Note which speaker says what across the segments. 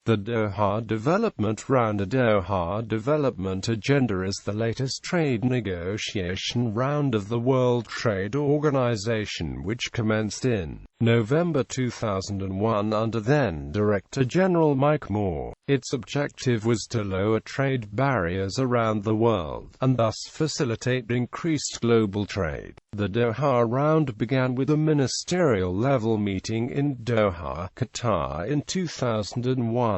Speaker 1: The Doha Development Round. The Doha Development Agenda is the latest trade negotiation round of the World Trade Organization, which commenced in November 2001 under then Director General Mike Moore. Its objective was to lower trade barriers around the world, and thus facilitate increased global trade. The Doha Round began with a ministerial-level meeting in Doha, Qatar in 2001.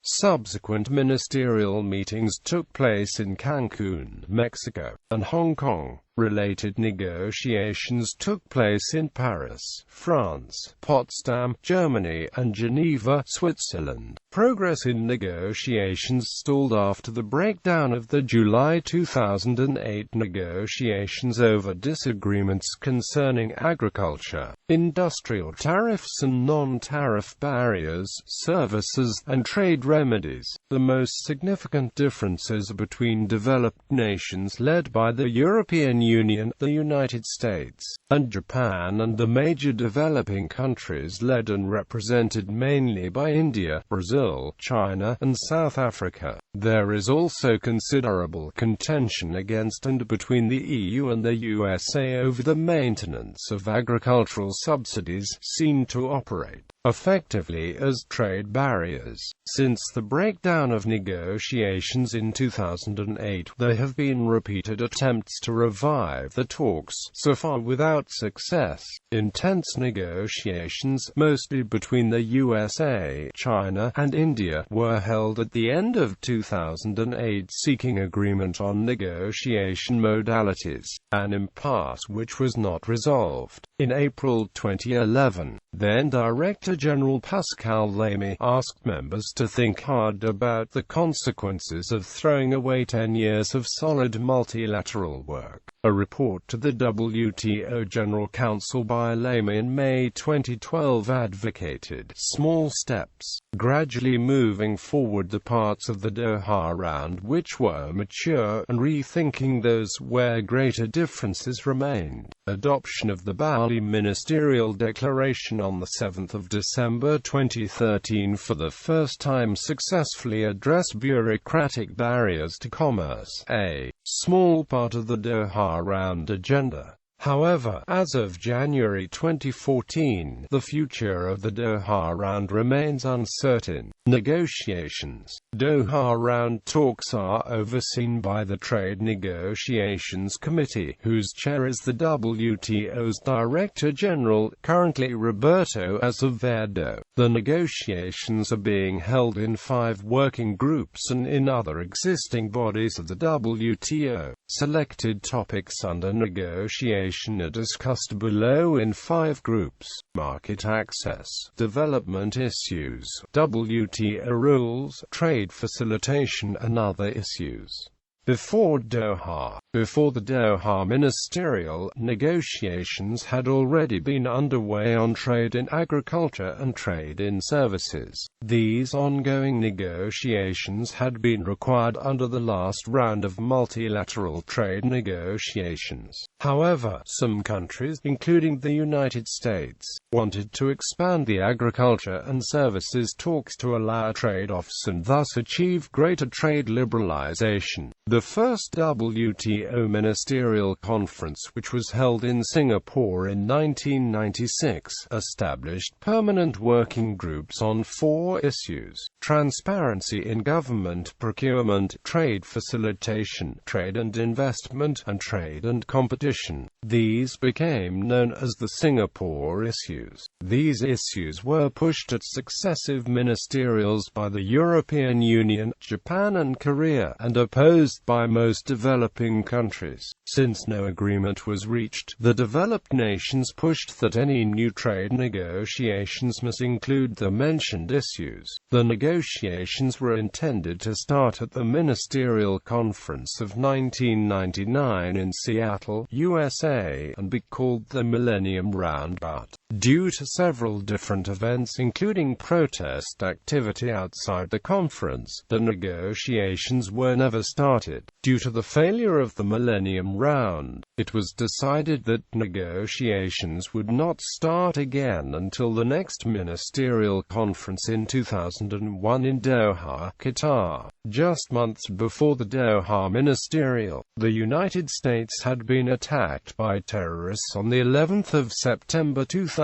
Speaker 1: Subsequent ministerial meetings took place in Cancún, Mexico, and Hong Kong. Related negotiations took place in Paris, France, Potsdam, Germany, and Geneva, Switzerland. Progress in negotiations stalled after the breakdown of the July 2008 negotiations over disagreements concerning agriculture, industrial tariffs and non-tariff barriers, services, and trade remedies. The most significant differences between developed nations led by the European Union, the United States, and Japan, and the major developing countries led and represented mainly by India, Brazil, China, and South Africa. There is also considerable contention against and between the EU and the USA over the maintenance of agricultural subsidies, seen to operate effectively as trade barriers. Since the breakdown of negotiations in 2008, there have been repeated attempts to revive the talks, so far without success. Intense negotiations, mostly between the USA, China, and India, were held at the end of 2008 seeking agreement on negotiation modalities, an impasse which was not resolved. In April 2011, then Director General Pascal Lamy asked members to think hard about the consequences of throwing away 10 years of solid multilateral work. A report to the WTO General Council by Lamy in May 2012 advocated small steps, gradually moving forward the parts of the Doha Round which were mature, and rethinking those where greater differences remained. Adoption of the Bali Ministerial Declaration on the 7th of December 2013 for the first time successfully addressed bureaucratic barriers to commerce, a small part of the Doha Round agenda. However, as of January 2014, the future of the Doha Round remains uncertain. Negotiations. Doha Round talks are overseen by the Trade Negotiations Committee, whose chair is the WTO's Director General, currently Roberto Azevedo. The negotiations are being held in 5 working groups and in other existing bodies of the WTO. Selected topics under negotiation are discussed below in 5 groups: market access, development issues, WTO rules, trade facilitation, and other issues. Before the Doha ministerial negotiations had already been underway on trade in agriculture and trade in services. These ongoing negotiations had been required under the last round of multilateral trade negotiations. However, some countries, including the United States, wanted to expand the agriculture and services talks to allow trade-offs and thus achieve greater trade liberalization. The first WTO Ministerial Conference, which was held in Singapore in 1996, established permanent working groups on 4 issues: transparency in government procurement, trade facilitation, trade and investment, and trade and competition. These became known as the Singapore issues. These issues were pushed at successive ministerials by the European Union, Japan and Korea, and opposed by most developing countries. Since no agreement was reached, the developed nations pushed that any new trade negotiations must include the mentioned issues. The negotiations were intended to start at the Ministerial Conference of 1999 in Seattle, USA, and be called the Millennium Round, but Due to several different events including protest activity outside the conference, the negotiations were never started. Due to the failure of the Millennium Round, it was decided that negotiations would not start again until the next ministerial conference in 2001 in Doha, Qatar. Just months before the Doha Ministerial, the United States had been attacked by terrorists on the 11th of September 2001.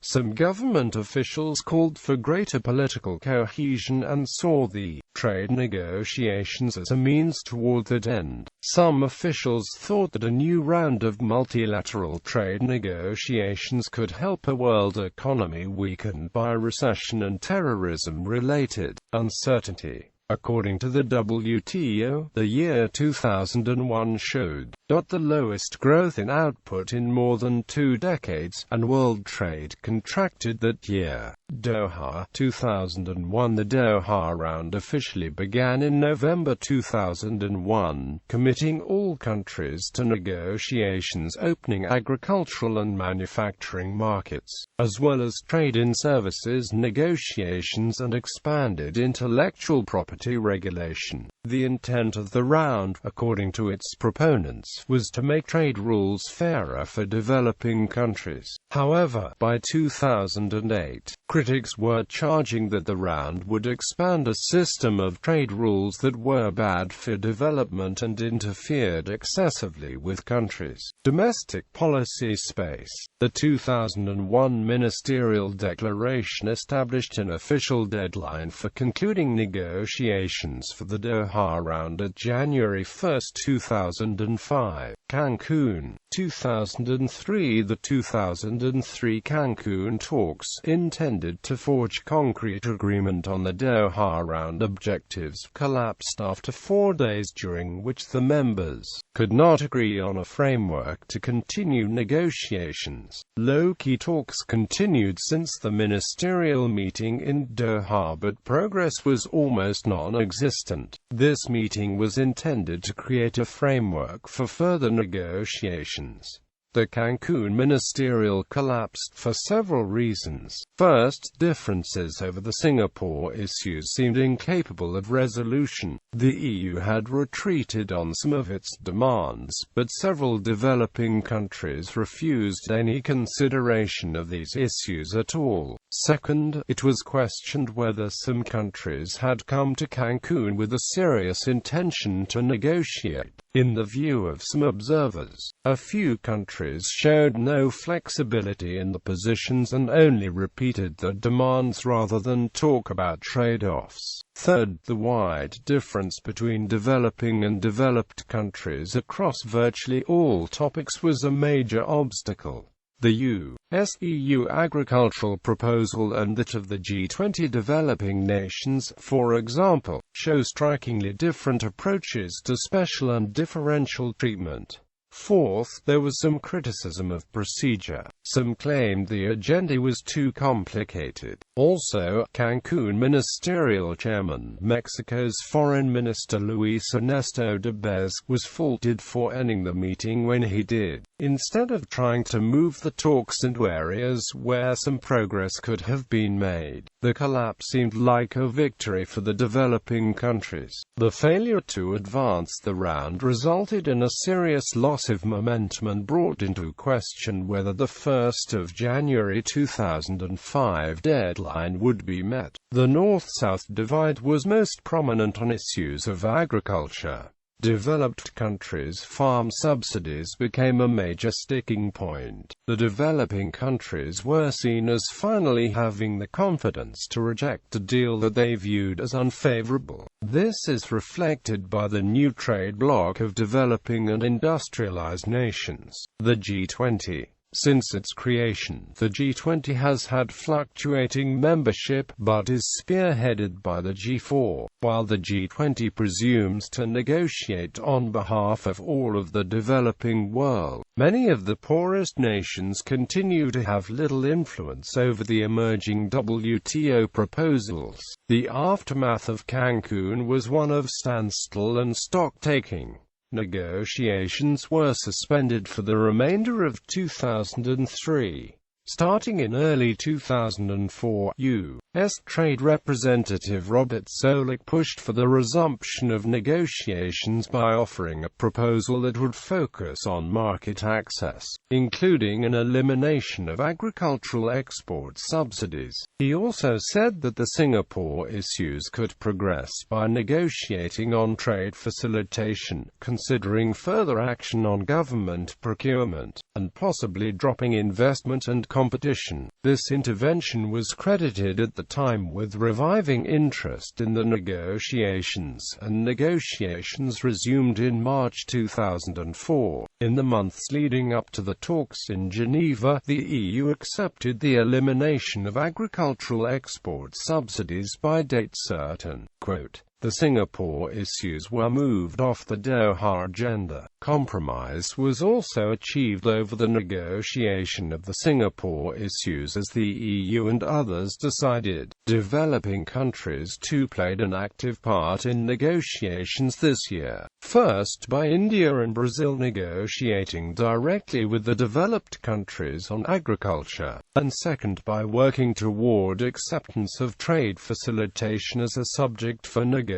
Speaker 1: Some government officials called for greater political cohesion and saw the trade negotiations as a means toward that end. Some officials thought that a new round of multilateral trade negotiations could help a world economy weakened by recession and terrorism-related uncertainty. According to the WTO, the year 2001 showed the lowest growth in output in more than 2 decades, and world trade contracted that year. Doha, 2001. The Doha Round officially began in November 2001, committing all countries to negotiations opening agricultural and manufacturing markets, as well as trade in services negotiations and expanded intellectual property regulation. The intent of the round, according to its proponents, was to make trade rules fairer for developing countries. However, by 2008, critics were charging that the round would expand a system of trade rules that were bad for development and interfered excessively with countries' domestic policy space. The 2001 ministerial declaration established an official deadline for concluding negotiations for the Doha Round at January 1, 2005. Cancún, 2003. The 2003 Cancún talks, intended to forge concrete agreement on the Doha Round objectives, collapsed after 4 days during which the members could not agree on a framework to continue negotiations. Low-key talks continued since the ministerial meeting in Doha, but progress was almost non-existent. This meeting was intended to create a framework for further negotiations. The Cancún ministerial collapsed for several reasons. First, differences over the Singapore issues seemed incapable of resolution. The EU had retreated on some of its demands, but several developing countries refused any consideration of these issues at all. Second, it was questioned whether some countries had come to Cancún with a serious intention to negotiate. In the view of some observers, a few countries showed no flexibility in the positions and only repeated the demands rather than talk about trade-offs. Third, the wide difference between developing and developed countries across virtually all topics was a major obstacle. The US-EU agricultural proposal and that of the G20 developing nations, for example, show strikingly different approaches to special and differential treatment. Fourth, there was some criticism of procedure. Some claimed the agenda was too complicated. Also, Cancún ministerial chairman, Mexico's Foreign Minister Luis Ernesto de Bez, was faulted for ending the meeting when he did, instead of trying to move the talks into areas where some progress could have been made. The collapse seemed like a victory for the developing countries. The failure to advance the round resulted in a serious loss of momentum and brought into question whether the 1st of January 2005 deadline would be met. The North-South divide was most prominent on issues of agriculture. Developed countries' farm subsidies became a major sticking point. The developing countries were seen as finally having the confidence to reject a deal that they viewed as unfavorable. This is reflected by the new trade bloc of developing and industrialized nations, the G20. Since its creation, the G20 has had fluctuating membership, but is spearheaded by the G4, while the G20 presumes to negotiate on behalf of all of the developing world. Many of the poorest nations continue to have little influence over the emerging WTO proposals. The aftermath of Cancún was one of standstill and stock-taking. Negotiations were suspended for the remainder of 2003. Starting in early 2004, U.S. Trade Representative Robert Zoellick pushed for the resumption of negotiations by offering a proposal that would focus on market access, including an elimination of agricultural export subsidies. He also said that the Singapore issues could progress by negotiating on trade facilitation, considering further action on government procurement, and possibly dropping investment and competition. This intervention was credited at the time with reviving interest in the negotiations, and negotiations resumed in March 2004. In the months leading up to the talks in Geneva, the EU accepted the elimination of agricultural export subsidies by date certain. Quote, "The Singapore issues were moved off the Doha agenda. Compromise was also achieved over the negotiation of the Singapore issues as the EU and others decided. Developing countries too played an active part in negotiations this year, first by India and Brazil negotiating directly with the developed countries on agriculture, and second by working toward acceptance of trade facilitation as a subject for negotiation.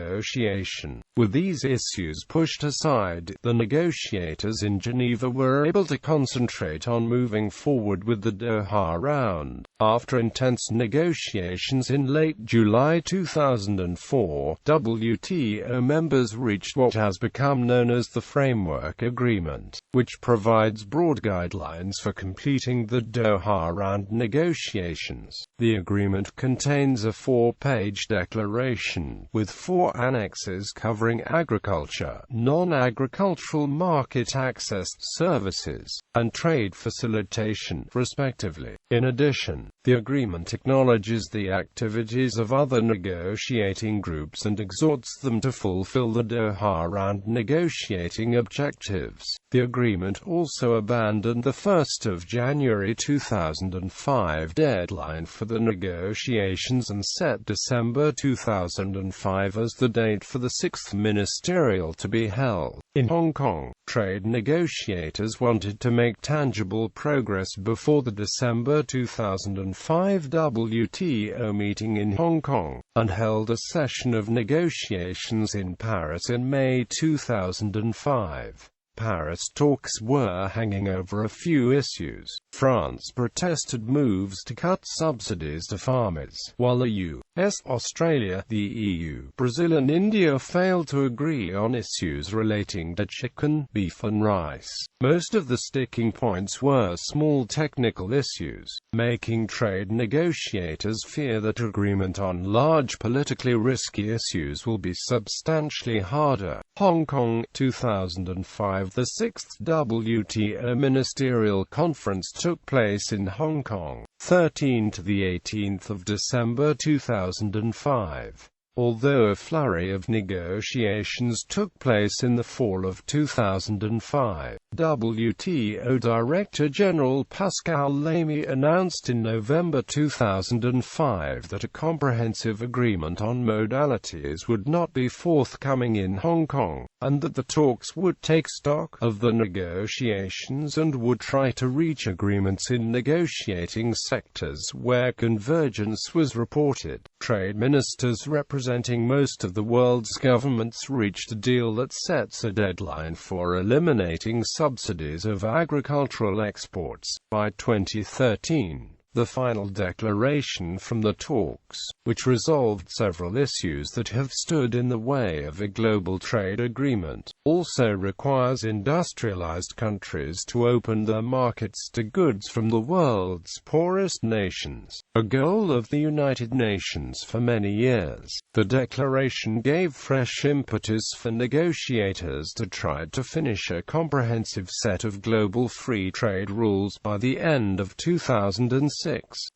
Speaker 1: With these issues pushed aside, the negotiators in Geneva were able to concentrate on moving forward with the Doha Round. After intense negotiations in late July 2004, WTO members reached what has become known as the Framework Agreement, which provides broad guidelines for completing the Doha Round negotiations. The agreement contains a 4-page declaration, with 4 annexes covering agriculture, non-agricultural market access services, and trade facilitation, respectively. In addition, the agreement acknowledges the activities of other negotiating groups and exhorts them to fulfill the Doha Round negotiating objectives. The agreement also abandoned the 1st of January 2005 deadline for the negotiations and set December 2005 as the date for the 6th ministerial to be held in Hong Kong. Trade negotiators wanted to make tangible progress before the December 2005 WTO meeting in Hong Kong, and held a session of negotiations in Paris in May 2005. Paris talks were hanging over a few issues. France protested moves to cut subsidies to farmers, while the US, Australia, the EU, Brazil and India failed to agree on issues relating to chicken, beef and rice. Most of the sticking points were small technical issues, making trade negotiators fear that agreement on large politically risky issues will be substantially harder. Hong Kong, 2005. The 6th WTO Ministerial Conference took place in Hong Kong, 13 to the 18th of December 2005. Although a flurry of negotiations took place in the fall of 2005, WTO Director General Pascal Lamy announced in November 2005 that a comprehensive agreement on modalities would not be forthcoming in Hong Kong, and that the talks would take stock of the negotiations and would try to reach agreements in negotiating sectors where convergence was reported. Trade ministers representing most of the world's governments reached a deal that sets a deadline for eliminating subsidies of agricultural exports by 2013. The final declaration from the talks, which resolved several issues that have stood in the way of a global trade agreement, also requires industrialized countries to open their markets to goods from the world's poorest nations, a goal of the United Nations for many years. The declaration gave fresh impetus for negotiators to try to finish a comprehensive set of global free trade rules by the end of 2006.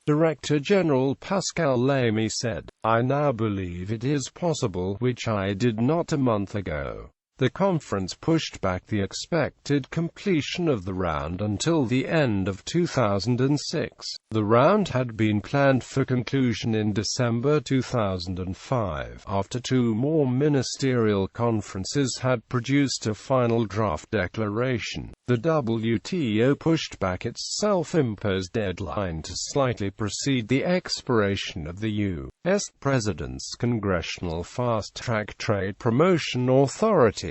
Speaker 1: Director General Pascal Lamy said, "I now believe it is possible, which I did not a month ago. The conference pushed back the expected completion of the round until the end of 2006. The round had been planned for conclusion in December 2005, after two more ministerial conferences had produced a final draft declaration. The WTO pushed back its self-imposed deadline to slightly precede the expiration of the U.S. President's Congressional Fast-Track Trade Promotion Authority.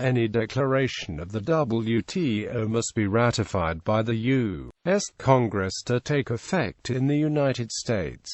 Speaker 1: Any declaration of the WTO must be ratified by the U.S. Congress to take effect in the United States.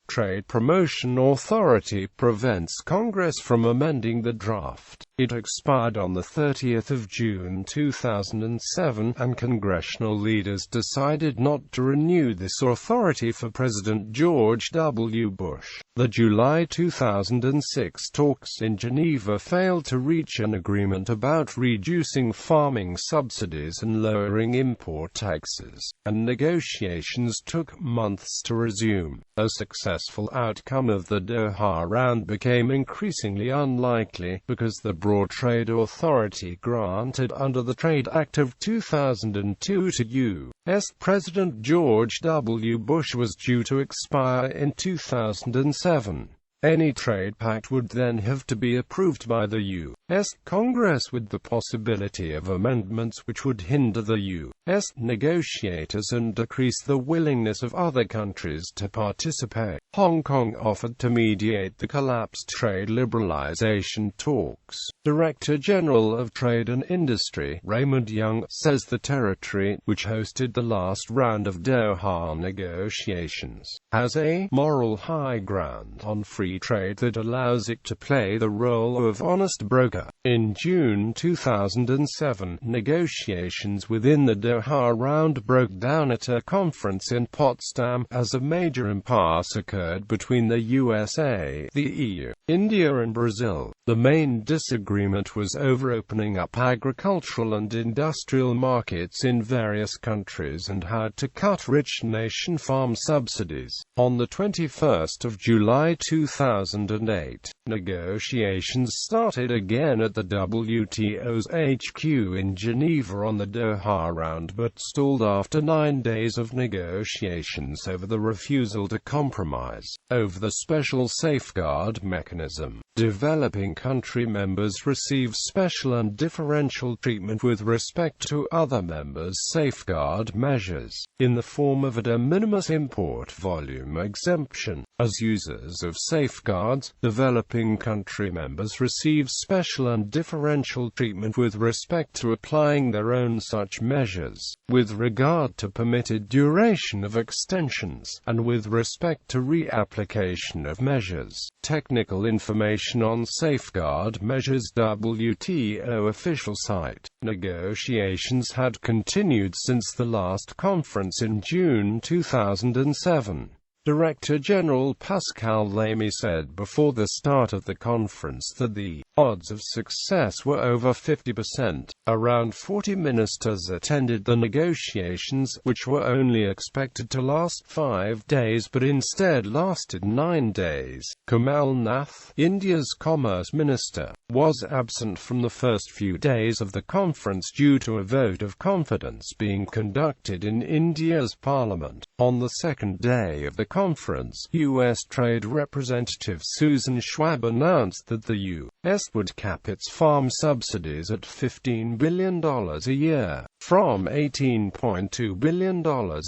Speaker 1: Trade Promotion Authority prevents Congress from amending the draft. It expired on the 30th of June 2007, and congressional leaders decided not to renew this authority for President George W. Bush. The July 2006 talks in Geneva failed to reach an agreement about reducing farming subsidies and lowering import taxes, and negotiations took months to resume. A successful outcome of the Doha Round became increasingly unlikely, because the Broad Trade Authority granted under the Trade Act of 2002 to U.S. President George W. Bush was due to expire in 2007. Any trade pact would then have to be approved by the U.S. Congress, with the possibility of amendments which would hinder the U.S. negotiators and decrease the willingness of other countries to participate. Hong Kong offered to mediate the collapsed trade liberalization talks. Director General of Trade and Industry, Raymond Young, says the territory, which hosted the last round of Doha negotiations, has a moral high ground on free trade that allows it to play the role of honest broker. In June 2007, negotiations within the Doha Round broke down at a conference in Potsdam, as a major impasse occurred between the USA, the EU, India and Brazil. The main disagreement was over opening up agricultural and industrial markets in various countries and how to cut rich nation farm subsidies. On the 21st of July 2008, negotiations started again at the WTO's HQ in Geneva on the Doha Round, but stalled after 9 days of negotiations over the refusal to compromise over the special safeguard mechanism. Developing country members receive special and differential treatment with respect to other members' safeguard measures, in the form of a de minimis import volume exemption. As users of safeguards, developing country members receive special and differential treatment with respect to applying their own such measures, with regard to permitted duration of extensions, and with respect to reapplication of measures. Technical information on safeguard measures. WTO official site. Negotiations had continued since the last conference in June 2007. Director General Pascal Lamy said before the start of the conference that the odds of success were over 50%. Around 40 ministers attended the negotiations, which were only expected to last 5 days but instead lasted 9 days. Kamal Nath, India's Commerce Minister, was absent from the first few days of the conference due to a vote of confidence being conducted in India's parliament. On the second day of the conference, U.S. Trade Representative Susan Schwab announced that the U.S. would cap its farm subsidies at $15 billion a year, from $18.2 billion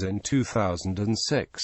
Speaker 1: in 2006.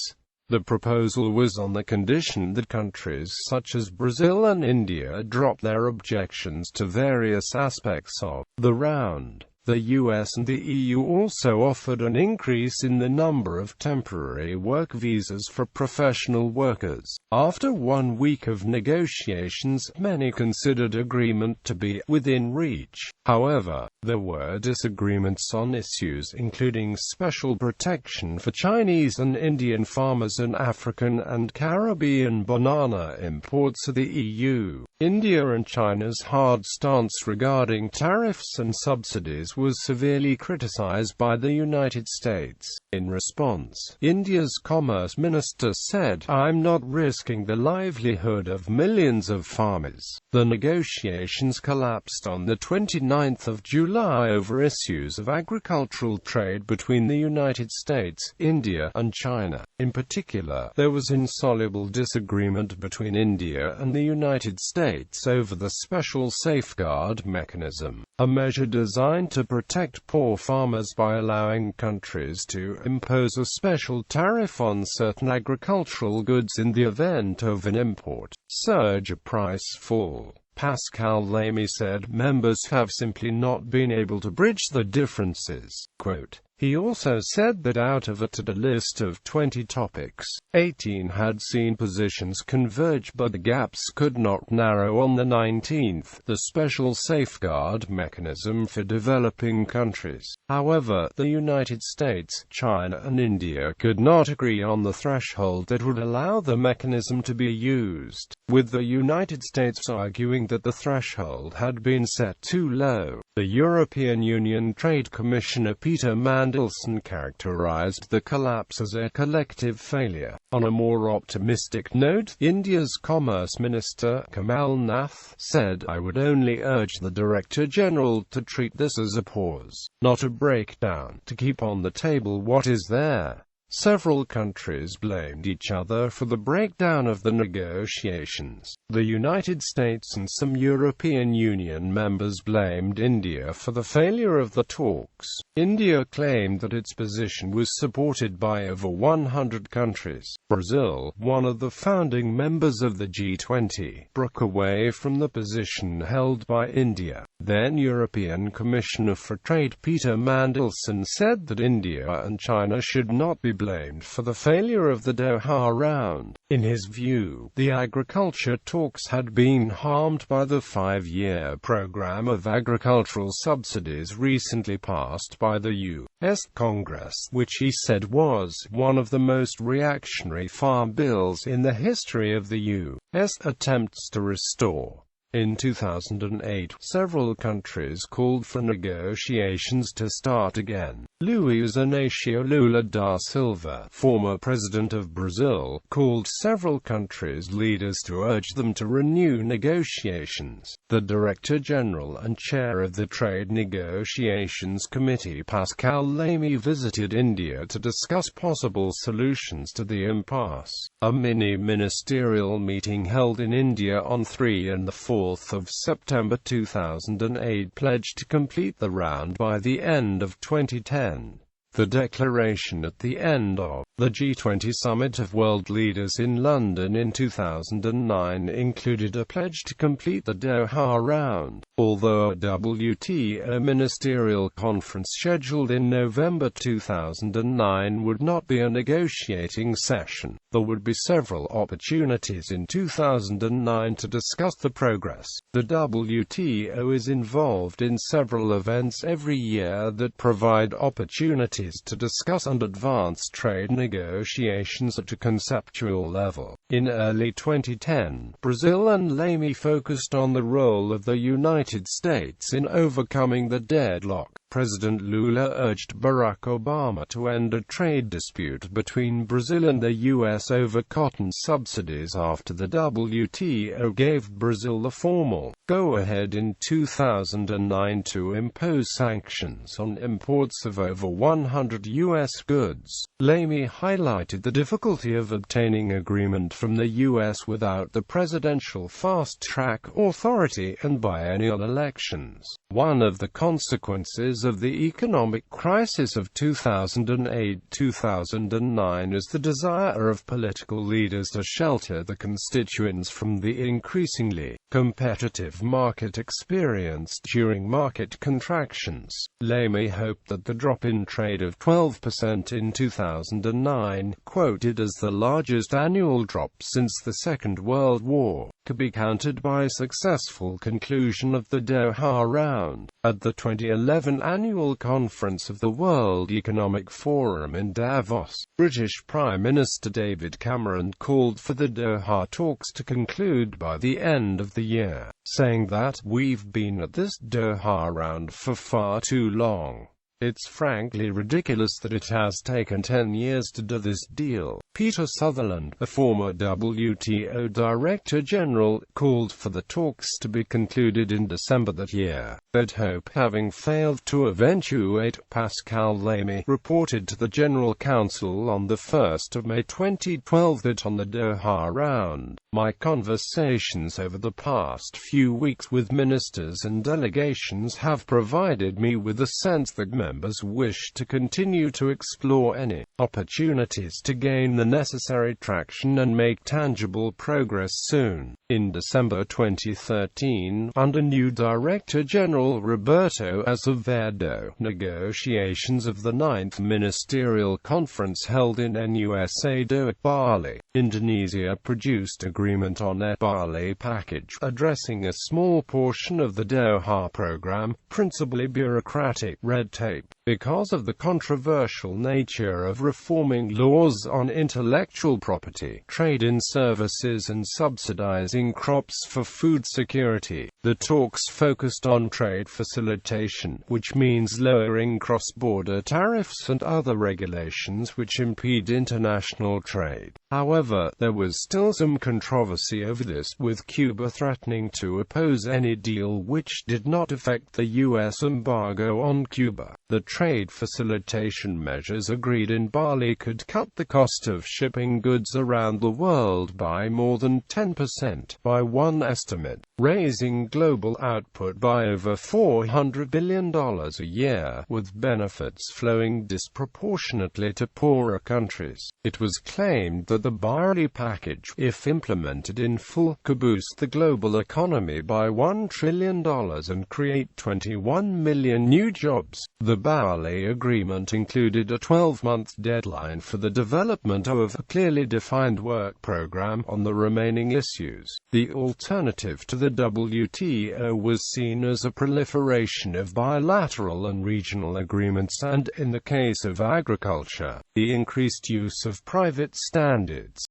Speaker 1: The proposal was on the condition that countries such as Brazil and India drop their objections to various aspects of the round. The US and the EU also offered an increase in the number of temporary work visas for professional workers. After 1 week of negotiations, many considered agreement to be within reach. However, there were disagreements on issues including special protection for Chinese and Indian farmers and African and Caribbean banana imports to the EU. India and China's hard stance regarding tariffs and subsidies was severely criticized by the United States. In response, India's Commerce Minister said, "I'm not risking the livelihood of millions of farmers." The negotiations collapsed on the 29th of July over issues of agricultural trade between the United States, India, and China. In particular, there was insoluble disagreement between India and the United States over the Special Safeguard Mechanism, a measure designed to protect poor farmers by allowing countries to impose a special tariff on certain agricultural goods in the event of an import surge or price fall. Pascal Lamy said members have simply not been able to bridge the differences. Quote, he also said that out of a list of 20 topics, 18 had seen positions converge, but the gaps could not narrow. On the 19th, the Special Safeguard Mechanism for Developing Countries. However, the United States, China and India could not agree on the threshold that would allow the mechanism to be used, with the United States arguing that the threshold had been set too low. The European Union Trade Commissioner Peter Mandelson characterized the collapse as a collective failure. On a more optimistic note, India's Commerce Minister, Kamal Nath, said, "I would only urge the Director General to treat this as a pause, not a breakdown, to keep on the table what is there." Several countries blamed each other for the breakdown of the negotiations. The United States and some European Union members blamed India for the failure of the talks. India claimed that its position was supported by over 100 countries. Brazil, one of the founding members of the G20, broke away from the position held by India. Then European Commissioner for Trade Peter Mandelson said that India and China should not be blamed for the failure of the Doha Round. In his view, the agriculture talks had been harmed by the 5-year program of agricultural subsidies recently passed by the U.S. Congress, which he said was one of the most reactionary farm bills in the history of the U.S. attempts to restore. In 2008, several countries called for negotiations to start again. Luiz Inácio Lula da Silva, former president of Brazil, called several countries' leaders to urge them to renew negotiations. The Director General and Chair of the Trade Negotiations Committee, Pascal Lamy, visited India to discuss possible solutions to the impasse. A mini-ministerial meeting held in India on 3 and 4 September 2008 pledged to complete the round by the end of 2010. The declaration at the end of the G20 Summit of World Leaders in London in 2009 included a pledge to complete the Doha Round. Although a WTO ministerial conference scheduled in November 2009 would not be a negotiating session, there would be several opportunities in 2009 to discuss the progress. The WTO is involved in several events every year that provide opportunities to discuss and advance trade negotiations at a conceptual level. In early 2010, Brazil and Lamy focused on the role of the United States in overcoming the deadlock. President Lula urged Barack Obama to end a trade dispute between Brazil and the U.S. over cotton subsidies after the WTO gave Brazil the formal go-ahead in 2009 to impose sanctions on imports of over 100 U.S. goods. Lamy highlighted the difficulty of obtaining agreement from the U.S. without the presidential fast-track authority and biennial elections. One of the consequences of the economic crisis of 2008-2009 is the desire of political leaders to shelter the constituents from the increasingly competitive market experienced during market contractions. Lamy hoped that the drop in trade of 12% in 2009, quoted as the largest annual drop since the Second World War, could be countered by a successful conclusion of the Doha Round. At the 2011 annual conference of the World Economic Forum in Davos, British Prime Minister David Cameron called for the Doha talks to conclude by the end of the year, saying that, "We've been at this Doha round for far too long. It's frankly ridiculous that it has taken 10 years to do this deal." Peter Sutherland, a former WTO Director General, called for the talks to be concluded in December that year, but hope having failed to eventuate. Pascal Lamy reported to the General Council on the 1st of May 2012 that on the Doha Round, "My conversations over the past few weeks with ministers and delegations have provided me with a sense that members wish to continue to explore any opportunities to gain the necessary traction and make tangible progress soon." In December 2013, under new Director General Roberto Azevedo, negotiations of the 9th Ministerial Conference held in NUSA Doha, Bali, Indonesia produced agreement on a Bali package, addressing a small portion of the Doha program, principally bureaucratic red tape. Because of the controversial nature of reforming laws on intellectual property, trade in services and subsidizing crops for food security, the talks focused on trade facilitation, which means lowering cross-border tariffs and other regulations which impede international trade. However, there was still some controversy over this, with Cuba threatening to oppose any deal which did not affect the U.S. embargo on Cuba. The trade facilitation measures agreed in Bali could cut the cost of shipping goods around the world by more than 10%, by one estimate, raising global output by over $400 billion a year, with benefits flowing disproportionately to poorer countries. It was claimed that the Bali package, if implemented in full, could boost the global economy by $1 trillion and create 21 million new jobs. The Bali agreement included a 12-month deadline for the development of a clearly defined work program on the remaining issues. The alternative to the WTO was seen as a proliferation of bilateral and regional agreements and, in the case of agriculture, the increased use of private standards.